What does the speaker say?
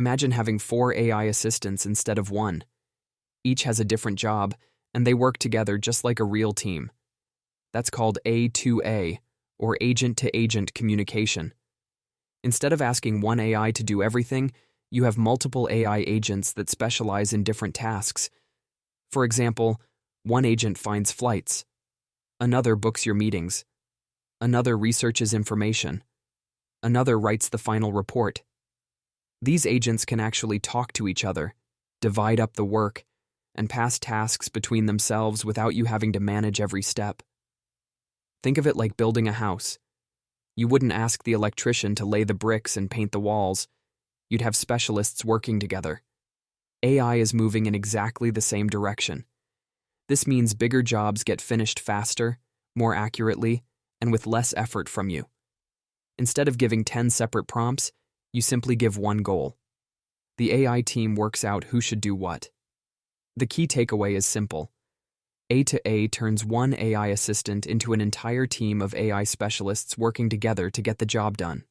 Imagine having 4 AI assistants instead of one. Each has a different job, and they work together just like a real team. That's called A2A, or agent-to-agent communication. Instead of asking one AI to do everything, you have multiple AI agents that specialize in different tasks. For example, one agent finds flights, another books your meetings, another researches information, another writes the final report. These agents can actually talk to each other, divide up the work, and pass tasks between themselves without you having to manage every step. Think of it like building a house. You wouldn't ask the electrician to lay the bricks and paint the walls. You'd have specialists working together. AI is moving in exactly the same direction. This means bigger jobs get finished faster, more accurately, and with less effort from you. Instead of giving 10 separate prompts, you simply give one goal. The AI team works out who should do what. The key takeaway is simple. A2A turns one AI assistant into an entire team of AI specialists working together to get the job done.